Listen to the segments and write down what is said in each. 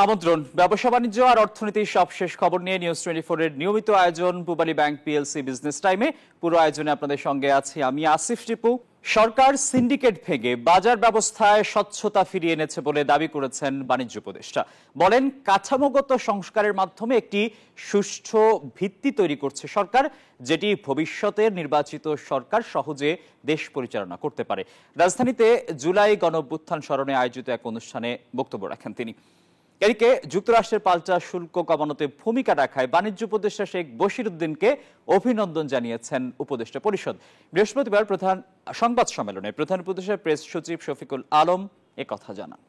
আমন্ত্রণ। ব্যবসা বাণিজ্য আর অর্থনীতির সবশেষ খবর নিয়ে নিউজ 24 এর নিয়মিত আয়োজন পূবালী ব্যাংক পিএলসি বিজনেস টাইমে। পুরো আয়োজনে আপনাদের সঙ্গে আছি আমি আসিফ টিপু। সরকার সিন্ডিকেট ভেঙে বাজার ব্যবস্থায় স্বচ্ছতা ফিরিয়ে এনেছে বলে দাবি করেছেন বাণিজ্য উপদেষ্টা। বলেন, কাঠামোগত সংস্কারের মাধ্যমে একটি সুষ্ঠু ভিত্তি তৈরি করছে সরকার, যেটি ভবিষ্যতের নির্বাচিত সরকার সহজে দেশ পরিচালনা করতে পারে। রাজধানীতে জুলাই গণঅভ্যুত্থান স্মরণে আয়োজিত এক অনুষ্ঠানে বক্তব্য রাখেন তিনি। এদিকে যুক্তরাষ্ট্রের পাল্টা শুল্ক কমানোতে ভূমিকা রাখায় বাণিজ্য উপদেষ্টা শেখ বশিরউদ্দিনকে অভিনন্দন জানিয়েছেন উপদেষ্টা পরিষদ। বৃহস্পতিবার প্রধান সংবাদ সম্মেলনে প্রধান উপদেষ্টার প্রেস সচিব শফিকুল আলম একথা জানান।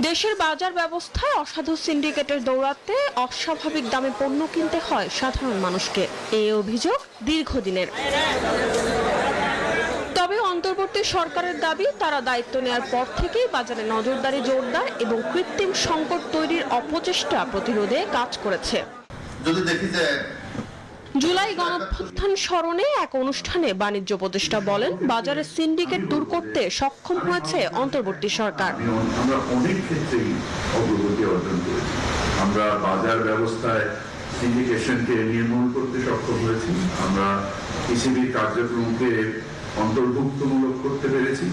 দেশের বাজার ব্যবস্থায় অসাধু সিন্ডিকেটের দৌরাত্মে অস্বাভাবিক দামে পণ্য কিনতে হয় সাধারণ মানুষকে। এই অভিযোগ দীর্ঘদিনের। তবে অন্তর্বর্তী সরকারের দাবি, তারা দায়িত্ব নেওয়ার পর থেকেই বাজারে নজরদারি জোরদার এবং কৃত্রিম সংকট তৈরির অপচেষ্টা প্রতিরোধে কাজ করেছে। যদি দেখি যে জুলাই গণঅভ্যুত্থান স্মরণে এক অনুষ্ঠানে বাণিজ্য উপদেষ্টা বলেন, বাজারে সিন্ডিকেট দূর করতে সক্ষম হয়েছে অন্তর্বর্তী সরকার। আমরা অনেক ক্ষেত্রেই অগ্রগতি অর্জন করেছি। আমরা বাজার ব্যবস্থায় সিন্ডিকেশনকে নির্মূল করতে সক্ষম হয়েছি। আমরা ইসিবির কার্যক্রমকে অন্তর্ভুক্তমূলক করতে পেরেছি।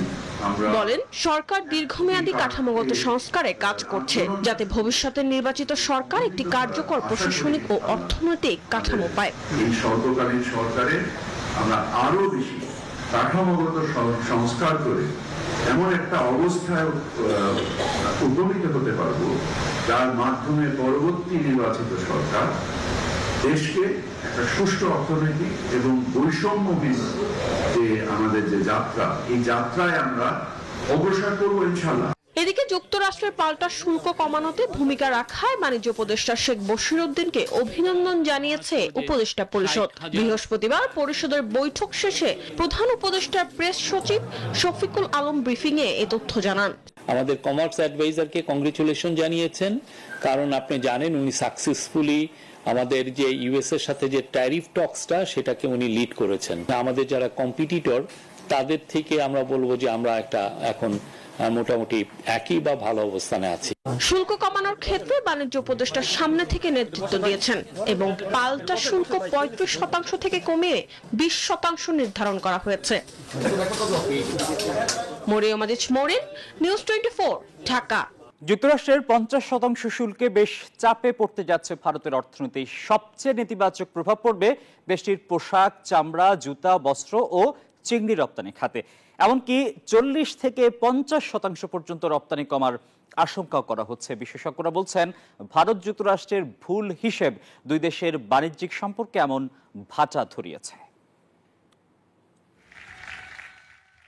বলেন, সরকার দীর্ঘমেয়াদী কাঠামোগত সংস্কারে কাজ করছে, যাতে ভবিষ্যতের নির্বাচিত সরকার একটি কার্যকর প্রশাসনিক ও অর্থনৈতিক কাঠামো পায়। এই স্বল্পকালীন সরকারে আমরা আরো বেশি কাঠামোগত সংস্কার করে এমন একটা অবস্থায় উপনীত হতে পারবো, যার মাধ্যমে পরবর্তী নির্বাচিত সরকার দেশকে একটা সুষ্ঠু অর্থনৈতিক এবং বৈষম্যহীন যে আমাদের যে যাত্রা, এই যাত্রায় আমরা অগ্রসর করবো ইনশাআল্লাহ। এদিকে যুক্তরাষ্ট্রের পাল্টা শুল্ক কমানোতে ভূমিকা রাখায় বাণিজ্য উপদেষ্টা শেখ বশিরউদ্দিনকে অভিনন্দন জানিয়েছে উপদেষ্টা পরিষদ। বৃহস্পতিবার পরিষদের বৈঠক শেষে প্রধান উপদেষ্টার প্রেস সচিব শফিকুল আলম ব্রিফিং এ এই তথ্য জানান। আমাদের কমার্স অ্যাডভাইজারকে কংগ্রেচুলেশন জানিয়েছেন, কারণ আপনি জানেন উনি সাকসেসফুলি আমাদের যে ইউএস এর সাথে যে ট্যারিফ টক্সটা, সেটাকে উনি লিড করেছেন। আমাদের যারা কম্পিটিটর, তাদের থেকে আমরা বলবো যে আমরা একটা এখন মোটামুটি একই বা ভালো অবস্থানে আছি। শুল্ক কমানোর ক্ষেত্রে বাণিজ্য উপদেষ্টার সামনে থেকে নেতৃত্ব দিয়েছেন এবং পাল্টা শুল্ক 35% থেকে কমিয়ে 20% নির্ধারণ করা হয়েছে। মরিয়ম আজিজ মরিন, নিউজ 24, ঢাকা। যুক্তরাষ্ট্রের 50% শুল্কে বেশ চাপে পড়তে যাচ্ছে ভারতের অর্থনীতি। সবচেয়ে নেতিবাচক প্রভাব পড়বে দেশটির পোশাক, চামড়া, জুতা, বস্ত্র ও চিংড়ি রপ্তানি খাতে। এমনকি 40 থেকে 50% পর্যন্ত রপ্তানি কমার আশঙ্কা করা হচ্ছে। বিশেষজ্ঞরা বলছেন, ভারত যুক্তরাষ্ট্রের ভুল হিসেব দুই দেশের বাণিজ্যিক সম্পর্কে এমন ভাটা ধরিয়েছে।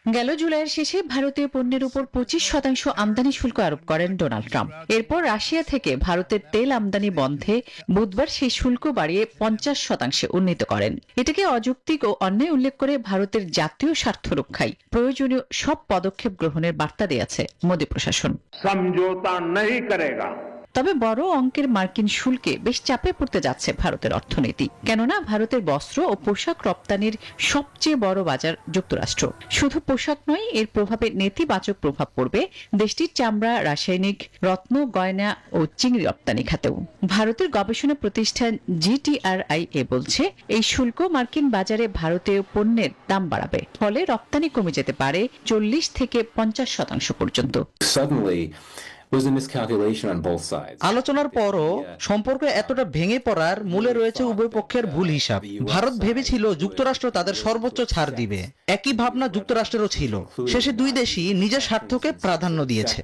গেল জুলাইয়ের শেষে ভারতীয় পণ্যের উপর 25% আমদানি শুল্ক আরোপ করেন ডোনাল্ড ট্রাম্প। এরপর রাশিয়া থেকে ভারতের তেল আমদানি বন্ধে বুধবার সেই শুল্ক বাড়িয়ে 50% উন্নীত করেন। এটাকে অযৌক্তিক ও অন্যায় উল্লেখ করে ভারতের জাতীয় স্বার্থ রক্ষায় প্রয়োজনীয় সব পদক্ষেপ গ্রহণের বার্তা দিয়েছে মোদী প্রশাসন। সমঝোতা नहीं करेगा। তবে বড় অঙ্কের মার্কিন শুল্কে বেশ চাপে পড়তে যাচ্ছে ভারতের অর্থনীতি, কেননা ভারতের বস্ত্র ও পোশাক রপ্তানির সবচেয়ে বড় বাজার যুক্তরাষ্ট্র। শুধু পোশাক নয়, এর প্রভাবে নেতিবাচক প্রভাব পড়বে দেশটির চামড়া, রাসায়নিক, রত্ন, গয়না ও চিংড়ি রপ্তানি খাতেও। ভারতের গবেষণা প্রতিষ্ঠান GTRIA বলছে, এই শুল্ক মার্কিন বাজারে ভারতীয় পণ্যের দাম বাড়াবে, ফলে রপ্তানি কমে যেতে পারে 40 থেকে 50% পর্যন্ত। আলোচনার পরও সম্পর্ক এতটা ভেঙে পড়ার মূলে রয়েছে উভয় পক্ষের ভুল হিসাব। ভারত ভেবেছিল যুক্তরাষ্ট্র তাদের সর্বোচ্চ ছাড় দিবে, একই ভাবনা যুক্তরাষ্ট্রেরও ছিল। শেষে দুই দেশই নিজের স্বার্থকে প্রাধান্য দিয়েছে।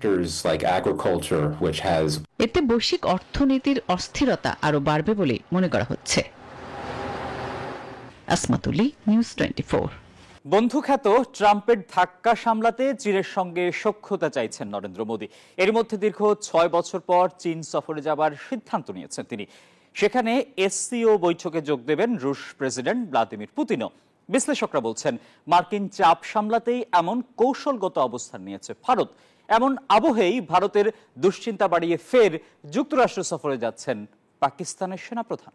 এতে বৈশ্বিক অর্থনীতির অস্থিরতা আরো বাড়বে বলে মনে করা হচ্ছে। আসমাতুলি, নিউজ 24। বন্ধুখ্যাত ট্রাম্পের ধাক্কা সামলাতে চীনের সঙ্গে সখ্যতা চাইছেন নরেন্দ্র মোদী। এর মধ্যে দীর্ঘ 6 বছর পর চীন সফরে যাবার সিদ্ধান্ত নিয়েছেন তিনি। সেখানে SCO বৈঠকে যোগ দেবেন রুশ প্রেসিডেন্ট ভ্লাদিমির পুতিনও। বিশ্লেষকরা বলছেন, মার্কিন চাপ সামলাতেই এমন কৌশলগত অবস্থান নিয়েছে ভারত। এমন আবহেই ভারতের দুশ্চিন্তা বাড়িয়ে ফের যুক্তরাষ্ট্র সফরে যাচ্ছেন পাকিস্তানের সেনাপ্রধান।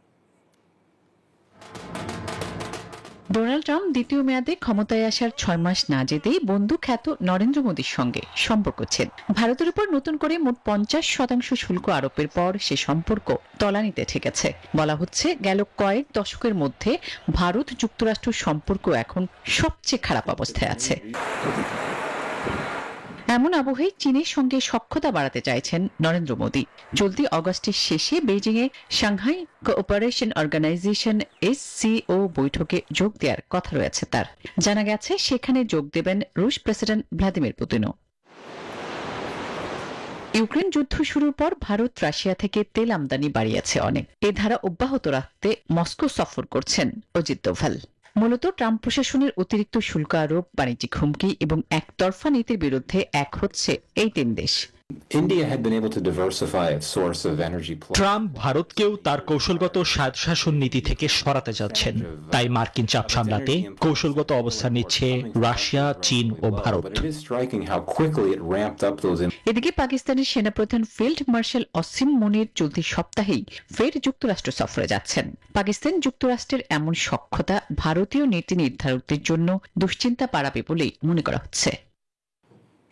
ডোনাল্ড ট্রাম্প দ্বিতীয় মেয়াদে ক্ষমতায় আসার 6 মাস না যেতেই বন্ধু খ্যাত নরেন্দ্র মোদীর সঙ্গে সম্পর্ক ছেদ। ভারতের উপর নতুন করে মোট 50% শুল্ক আরোপের পর সে সম্পর্ক তলানিতে ঠেকেছে। বলা হচ্ছে গেল কয়েক দশকের মধ্যে ভারত যুক্তরাষ্ট্র সম্পর্ক এখন সবচেয়ে খারাপ অবস্থায় আছে। এমন আবহে চীনের সঙ্গে সখ্যতা বাড়াতে চাইছেন নরেন্দ্র মোদী। চলতি অগস্টের শেষে বেজিং এ সাংহাই কোঅপারেশন অর্গানাইজেশন SCO বৈঠকে যোগ দেওয়ার কথা রয়েছে তার। জানা গেছে সেখানে যোগ দেবেন রুশ প্রেসিডেন্ট ভ্লাদিমির পুতিনও। ইউক্রেন যুদ্ধ শুরুর পর ভারত রাশিয়া থেকে তেল আমদানি বাড়িয়েছে অনেক। এ ধারা অব্যাহত রাখতে মস্কো সফর করছেন অজিত দোভাল। মূলত ট্রাম্প প্রশাসনের অতিরিক্ত শুল্ক আরোপ, বাণিজ্যিক হুমকি এবং একতরফা নীতির বিরুদ্ধে এক হচ্ছে এই 3 দেশ। ট্রাম্প ভারতকেও তার কৌশলগত স্বায়ত্তশাসন নীতি থেকে সরাতে যাচ্ছেন, তাই মার্কিন চাপ সামলাতে কৌশলগত অবস্থান নিচ্ছে রাশিয়া, চীন ও ভারত। এদিকে পাকিস্তানের সেনাপ্রধান ফিল্ড মার্শাল অসিম মুনির চলতি সপ্তাহেই ফের যুক্তরাষ্ট্র সফরে যাচ্ছেন। পাকিস্তান যুক্তরাষ্ট্রের এমন সখ্যতা ভারতীয় নীতি নির্ধারকদের জন্য দুশ্চিন্তা বাড়াবে বলেই মনে করা হচ্ছে।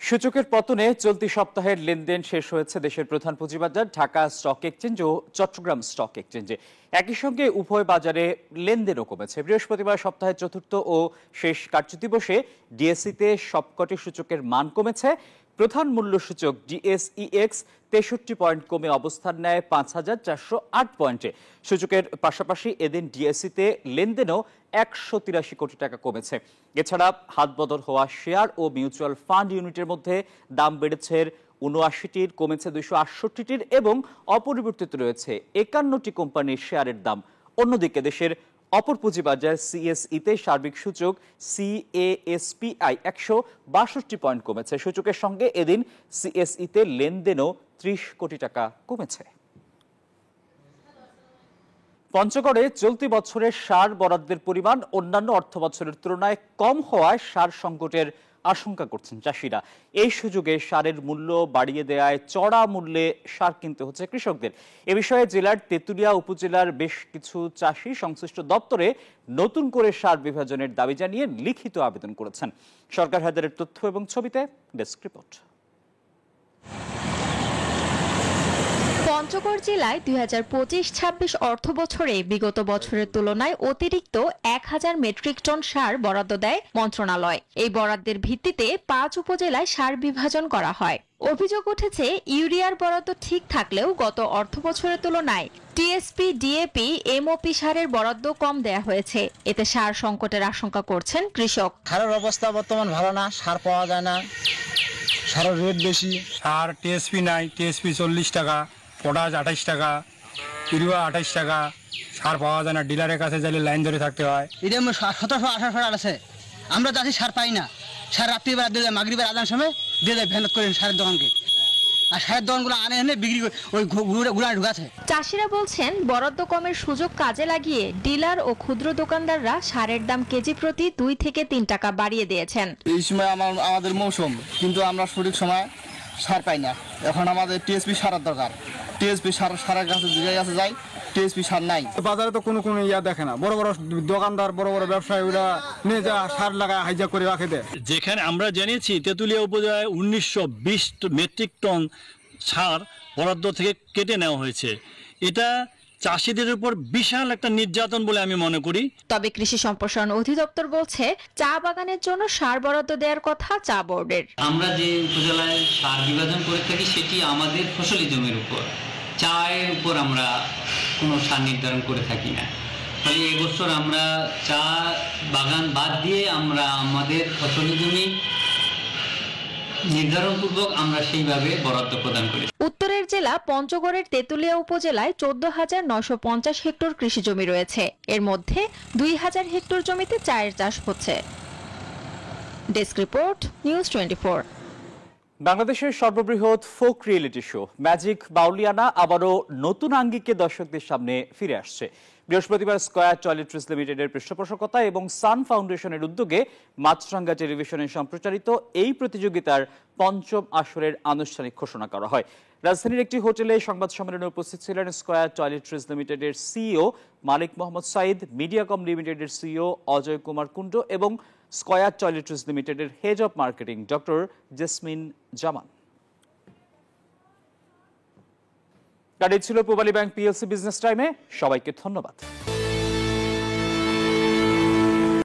সূচকের পতনে চলতি সপ্তাহের লেনদেন শেষ হয়েছে দেশের প্রধান পুঁজিবাজার ঢাকা স্টক এক্সচেঞ্জ ও চট্টগ্রাম স্টক এক্সচেঞ্জে। একই সঙ্গে উভয় বাজারে লেনদেনও কমেছে। বৃহস্পতিবার সপ্তাহের চতুর্থ ও শেষ কার্যদিবসে ডিএসইতে সবকটি সূচকের মান কমেছে। প্রধান মূল্য সূচক DSEX 63 পয়েন্ট কমে অবস্থান নেয় 5408 পয়েন্টে। সূচকের পাশাপাশি এদিন ডিএসইতে লেনদেনও 183 কোটি টাকা কমেছে। এছাড়া হাতবদল হওয়া শেয়ার ও মিউচুয়াল ফান্ড ইউনিটের মধ্যে দাম বেড়েছে 79টির, কমেছে 268টির এবং অপরিবর্তিত রয়েছে 51টি কোম্পানির শেয়ারের দাম। অন্যদিকে দেশের অপর পুঁজিবাজার CSE-তে সার্বিক সূচক CASPI 162 পয়েন্ট কমেছে। সূচকের সঙ্গে এদিন CSE-তে লেনদেনও 30 কোটি টাকা কমেছে। পঞ্চগড়ে চলতি বছরের সার বরাদ্দের পরিমাণ অন্যান্য অর্থ বছরের তুলনায় কম হওয়ায় সার সংকটের আশঙ্কা করছেন চাষিরা। এই সুযোগে সারের মূল্য বাড়িয়ে দেওয়ায় চড়া মূল্যে সার কিনতে হচ্ছে কৃষকদের। এ বিষয়ে জেলার তেঁতুলিয়া উপজেলার বেশ কিছু চাষি সংশ্লিষ্ট দপ্তরে নতুন করে সার বিভাজনের দাবি জানিয়ে লিখিত আবেদন করেছেন। সরকার হায়দারের তথ্য এবং ছবিতে ডেস্ক রিপোর্ট। পঞ্চগড় জেলায় 2025-26 অর্থ বছরে বিগত বছরের তুলনায় অতিরিক্ত 1000 মেট্রিক টন সার বরাদ্দ দেয় মন্ত্রণালয়। এই বরাদ্দের ভিত্তিতে 5 উপজেলায় সার বিভাজন করা হয়। অভিযোগ উঠেছে ইউরিয়ার বরাদ্দ ঠিক থাকলেও গত অর্থ বছরের তুলনায় টিএসপি, ডিএপি, এমওপি সারের বরাদ্দ কম দেয়া হয়েছে। এতে সার সংকটের আশঙ্কা করছেন কৃষক। সারের অবস্থা বর্তমান ভালো না, সার পাওয়া যায় না, সারের রেট বেশি। সার টিএসপি নাই, টিএসপি 40 টাকা, পটাশ 28 টাকা, ইউরিয়া 28 টাকা। সার পাওয়া যায় না, ডিলারের কাছে যাইলে লাইন ধরে থাকতে হয়। এটা 1700-1800 আছে, আমরা চাষি সার পাই না। সার রাত্রিবেলা দিয়ে যায়, মাগরিবের আজান সময় দিয়ে যায় ভ্যানত করে সারের দোকানকে, আর সারের দোকানগুলো আনে এনে বিক্রি করে ওই গুড়া ঢুকাছে। চাষিরা বলছেন বরাদ্দ কমের সুযোগ কাজে লাগিয়ে ডিলার ও ক্ষুদ্র দোকানদাররা সারের দাম কেজি প্রতি 2 থেকে 3 টাকা বাড়িয়ে দিয়েছেন। এই সময় আমাদের মৌসুম, কিন্তু আমরা সঠিক সময় সার পাই না। এখন আমাদের টিএসপি সারের দরকার। টিএসপি সারের কাছে যাই, টিএসপি সার নাই। বাজারে তো কোনো ইয়া দেখে না, বড় বড় দোকানদার, বড় বড় ব্যবসায়ীরা নিয়ে যা সার লাগায় হাইজা করে রাখে দেয়। যেখানে আমরা জেনেছি তেঁতুলিয়া উপজেলায় 1920 মেট্রিক টন সার বরাদ্দ থেকে কেটে নেওয়া হয়েছে। এটা চাষিদের উপর বিশাল একটা নির্যাতন বলে আমি মনে করি। তবে কৃষি সম্প্রসারণ অধিদপ্তর বলছে চা বাগানের জন্য সার বরাদ্দ দেওয়ার কথা চা বোর্ডের। আমরা যে উপজেলায় সার বিভাজন করে থাকি সেটি আমাদের ফসলি জমির উপর, চায়ের উপর আমরা কোনো সার নির্ধারণ করে থাকি না। ফলে এবছর আমরা চা বাগান বাদ দিয়ে আমরা আমাদের ফসলি জমি নির্ধারণপূর্বক আমরা সেইভাবে বরাদ্দ প্রদান করি। উত্তরের জেলা পঞ্চগড়ের তেঁতুলিয়া উপজেলায় 14,950 হেক্টর কৃষি জমি রয়েছে। এর মধ্যে 2000 হেক্টর জমিতে চায়ের চাষ হচ্ছে। Desk report, news 24। বাংলাদেশের সর্ববৃহৎ folk reality show magic Bauliana আবারও নতুন আঙ্গিকে দর্শকদের সামনে ফিরে আসছে। বৃহস্পতিবার স্কয়ার টয়লেট্রিজ লিমিটেডের পৃষ্ঠপোষকতায় এবং সান ফাউন্ডেশনের উদ্যোগে মাছরাঙ্গা টেলিভিশনে সম্প্রচারিত এই প্রতিযোগিতার 5ম আসরের আনুষ্ঠানিক ঘোষণা করা হয়। রাজধানীর একটি হোটেলে সংবাদ সম্মেলনে উপস্থিত ছিলেন স্কয়ার টয়লেট্রিজ লিমিটেডের সিইও মালিক মোহাম্মদ সাইদ, মিডিয়াকম লিমিটেডের সিইও অজয় কুমার কুণ্ড এবং স্কয়ার টয়লেট্রিজ লিমিটেডের head of marketing doctor Jesmin Zaman. ছিল পূবালী ব্যাংক পিএলসি বিজনেস টাইমে। সবাইকে ধন্যবাদ।